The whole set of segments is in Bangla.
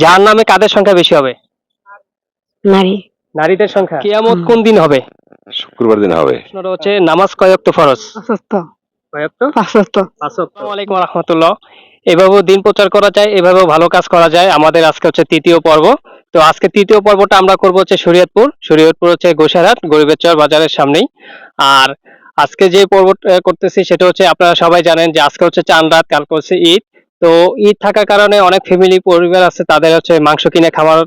জাহান্নামে কাদের সংখ্যা বেশি হবে? নারী। নারীদের সংখ্যা। কিয়ামত কোন দিন হবে? শুক্রবার দিন হবে। প্রশ্নটা হচ্ছে নামাজ কয় ওয়াক্ত ফরজ? কয় ওয়াক্ত? 5 ওয়াক্ত। আসসালামু আলাইকুম ওয়া রাহমাতুল্লাহ। এভাবেও দিন প্রচার করা যায়, এভাবেও ভালো কাজ করা যায়। আমাদের আজকে হচ্ছে তৃতীয় পর্ব। তো আজকে তৃতীয় পর্বটা আমরা করব হচ্ছে শরীয়তপুর হচ্ছে গোসাইরহাট গরিবের চর বাজারের সামনেই। আর আজকে যে পর্বটা করতেছি সেটা হচ্ছে আপনারা সবাই জানেন যে আজকে হচ্ছে চাঁদ রাত, কালকে হচ্ছে ঈদ। তো ঈদ থাকার কারণে অনেক ফ্যামিলি পরিবার আছে, তাদের হচ্ছে মাংস কিনে খাওয়ার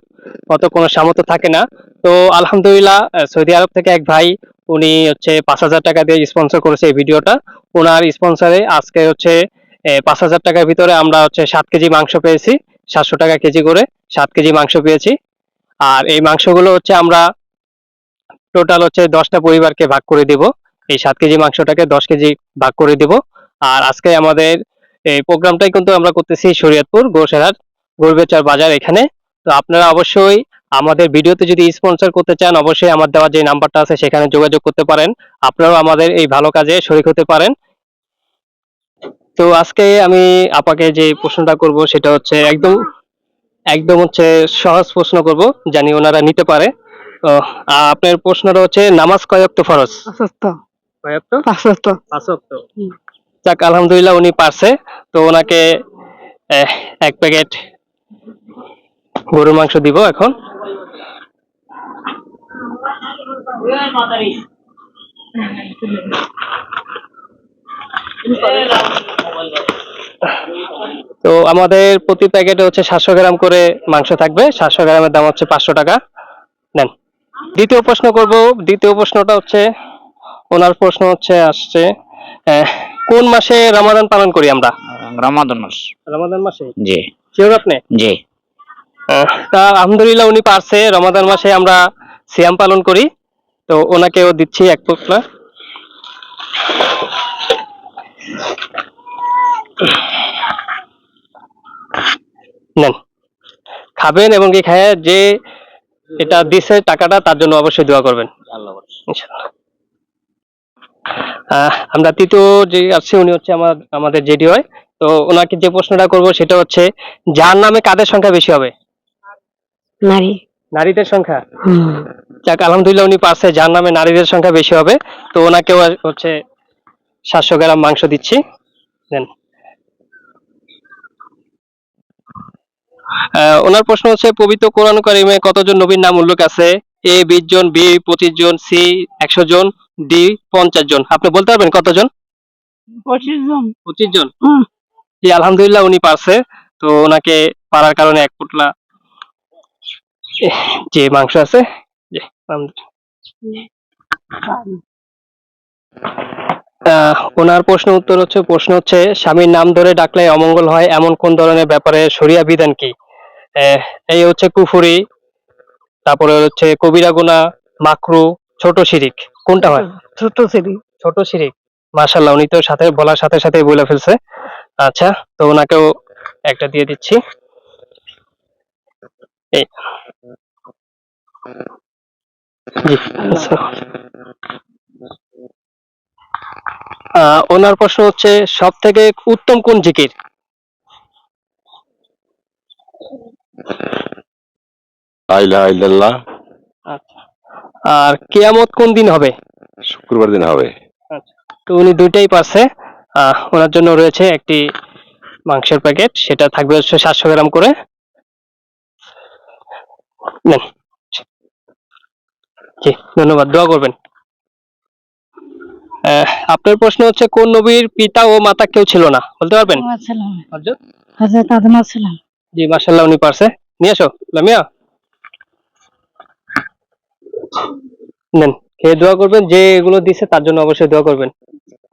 মতো কোনো সামর্থ্য থাকে না। তো আলহামদুলিল্লাহ সৌদি আরব থেকে এক ভাই, উনি হচ্ছে 5,000 টাকা দিয়ে স্পন্সর করেছে এই ভিডিওটা। ওনার স্পন্সরে আজকে হচ্ছে 5,000 টাকার ভিতরে আমরা হচ্ছে 7 কেজি মাংস পেয়েছি। 700 টাকা কেজি করে 7 কেজি মাংস পেয়েছি। আর এই মাংসগুলো হচ্ছে আমরা টোটাল হচ্ছে 10টা পরিবারকে ভাগ করে দিব। এই 7 কেজি মাংসটাকে 10 কেজি ভাগ করে দিব। আর আজকে আমাদের এই প্রোগ্রামটাই কিন্তু আমরা করতেছি শরীয়তপুর গোসাইরহাট গরুবেচার বাজার এখানে। তো আপনারা অবশ্যই আমাদের ভিডিওতে যদি স্পন্সর করতে চান, অবশ্যই আমার দেওয়া যে নাম্বারটা আছে সেখানে যোগাযোগ করতে পারেন। আপনারাও আমাদের এই ভালো কাজে শরীক হতে পারেন। তো আজকে আমি আপাকে যে প্রশ্নটা করব সেটা হচ্ছে একদম একদম হচ্ছে সহজ প্রশ্ন করব, জানি ওনারা নিতে পারে। তো আপনার প্রশ্নটা হচ্ছে নামাজ কয় ওয়াক্ত ফরজ? 5 ওয়াক্ত। কয় ওয়াক্ত? 5 ওয়াক্ত। 5 ওয়াক্ত। যাক আলহামদুলিল্লাহ উনি পারছে। তো ওনাকে এক প্যাকেট গরুর মাংস দিব এখন। তো আমাদের প্রতি প্যাকেটে হচ্ছে 700 গ্রাম করে মাংস থাকবে। 700 গ্রামের দাম হচ্ছে 500 টাকা। নেন। দ্বিতীয় প্রশ্ন করব। দ্বিতীয় প্রশ্নটা হচ্ছে ওনার প্রশ্ন হচ্ছে আসছে আহ, কোন মাসে রমাদান পালন করি আমরা? রমাদান মাস। রমাদান মাসে? জি শিওর আপনি? জি। তা আলহামদুলিল্লাহ উনি পারছে। রমাদান মাসে আমরা সিয়াম পালন করি। তো ওনাকেও দিচ্ছি এক পোটলা। নেন, খাবেন এবং কি খায় যে এটা দিছে টাকাটা তার জন্য অবশ্যই দোয়া করবেন ইনশাআল্লাহ। আমরা তৃতীয় যে আছে উনি হচ্ছে আমাদের জেডি হয়। তো ওনাকে যে প্রশ্নটা করব সেটা হচ্ছে জাহান্নামে কাদের সংখ্যা বেশি হবে? নারী। নারীদের সংখ্যা। যাক আলহামদুলিল্লাহ উনি পারছে, জাহান্নামে নারীদের সংখ্যা বেশি হবে। তো ওনাকেও হচ্ছে 700 গ্রাম মাংস দিচ্ছি। দেন। ওনার প্রশ্ন হচ্ছে পবিত্র কোরআন কারিমে কতজন নবীর নাম উল্লেখ আছে? এ 20 জন, বি 25 জন, সি 100 জন, ডি 50 জন। আপনি বলতে পারবেন কতজন? 25 জন। 25 জন। জি আলহামদুলিল্লাহ উনি পারছে। তো ওনাকে পারার কারণে এক পোটলা যে মাংস আছে। জি ওনার প্রশ্ন হচ্ছে স্বামীর নাম ধরে ডাকলে অমঙ্গল হয় এমন কোন ধরনের ব্যাপারে শরিয়া বিধান কি? এই হচ্ছে কুফুরি, তারপরে হচ্ছে কবিরা গুনাহ, মাকরু, ছোট শিরিক। কোনটা হয়? ছোট ছেলে। ছোট শিরিক। মাশাআল্লাহ উনি তো সাথে বলার সাথে সাথে বলে ফেলছে। আচ্ছা, তো ওনাকেও একটা দিয়ে দিচ্ছি। এই জি আচ্ছা। ওনার প্রশ্ন হচ্ছে সব থেকে উত্তম কোন জিকির? লা ইলাহা ইল্লাল্লাহ। আচ্ছা। আর কিয়ামত কোন দিন হবে? শুক্রবার দিন হবে। আচ্ছা, তো উনি দুইটাই পারছে। ওনার জন্য রয়েছে একটি মাংসের প্যাকেট, সেটা থাকবে হচ্ছে 700 গ্রাম করে। নেন। জি ধন্যবাদ, দোয়া করবেন। আপনার প্রশ্ন হচ্ছে কোন নবীর পিতা ও মাতা কেউ ছিল না? বলতে পারবেন? হযরত আদম আলাইহিস। জি মাশাআল্লাহ উনি পারছে। নিয়ে আসো লামিয়া। নেন, খেয়ে দোয়া করবেন। যে এগুলো দিছে তার জন্য অবশ্যই দোয়া করবেন।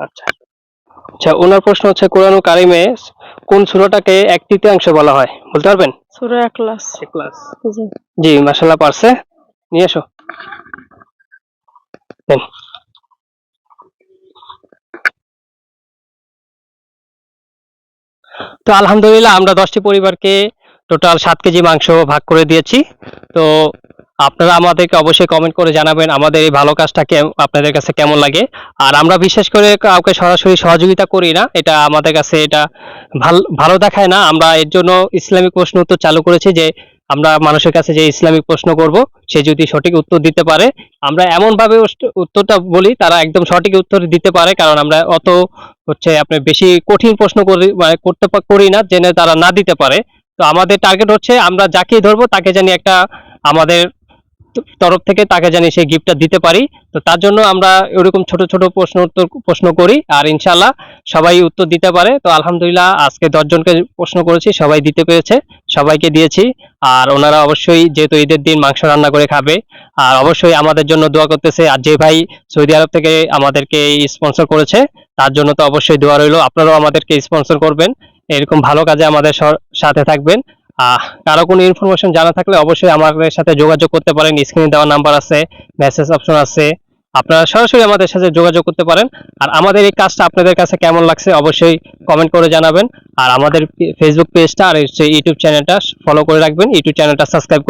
আচ্ছা আচ্ছা, ওনার প্রশ্ন হচ্ছে কোরআন কারিমে কোন সূরাটাকে 1/3 বলা হয়? বলতে পারবেন? সূরা ইখলাস। ইখলাস। জি। জি মাশাআল্লাহ পারছে। নিয়ে এসো। নেন। তো আলহামদুলিল্লাহ আমরা 10টি পরিবারকে টোটাল 7 কেজি মাংস ভাগ করে দিয়েছি। তো আপনারা আমাদেরকে অবশ্যই কমেন্ট করে জানাবেন আমাদের এই ভালো কাজটা আপনাদের কাছে কেমন লাগে। আর আমরা বিশেষ করে কাউকে সরাসরি সহযোগিতা করি না, এটা আমাদের কাছে এটা ভালো দেখায় না। আমরা এর জন্য ইসলামিক প্রশ্ন উত্তর চালু করেছি, যে আমরা মানুষের কাছে যে ইসলামিক প্রশ্ন করব, সে যদি সঠিক উত্তর দিতে পারে, আমরা এমন ভাবে উত্তরটা বলি তারা একদম সঠিক উত্তর দিতে পারে, কারণ আমরা অত আপনি বেশি কঠিন প্রশ্ন করি না জেনে তারা না দিতে পারে। তো আমাদের টার্গেট হচ্ছে আমরা যাকেই ধরবো তাকে জানি একটা আমাদের তরফ থেকে তাকে জানি সেই গিফটটা দিতে পারি। তো তার জন্য আমরা এরকম ছোট ছোট প্রশ্ন করি, আর ইনশাল্লাহ সবাই উত্তর দিতে পারে। তো আলহামদুলিল্লাহ আজকে 10 জনকে প্রশ্ন করেছি, সবাই দিতে পেরেছে, সবাইকে দিয়েছি। আর ওনারা অবশ্যই যেহেতু ঈদের দিন মাংস রান্না করে খাবে, আর অবশ্যই আমাদের জন্য দোয়া করতেছে। আর যে ভাই সৌদি আরব থেকে আমাদেরকে স্পন্সর করেছে তার জন্য তো অবশ্যই দোয়া রইলো, আপনারাও আমাদেরকে স্পন্সর করবেন, এরকম ভালো কাজে আমাদের সাথে থাকবেন। কারো কোনো ইনফরমেশন জানা থাকলে অবশ্যই আমাদের সাথে যোগাযোগ করতে পারেন, স্ক্রিনে দেওয়া নাম্বার আছে, মেসেজ অপশন আছে, আপনারা সরাসরি আমাদের সাথে যোগাযোগ করতে পারেন। আর আমাদের এই কাজটা আপনাদের কাছে কেমন লাগছে অবশ্যই কমেন্ট করে জানাবেন। আর আমাদের ফেসবুক পেজটা আর ইউটিউব চ্যানেলটা ফলো করে রাখবেন, ইউটিউব চ্যানেলটা সাবস্ক্রাইব করে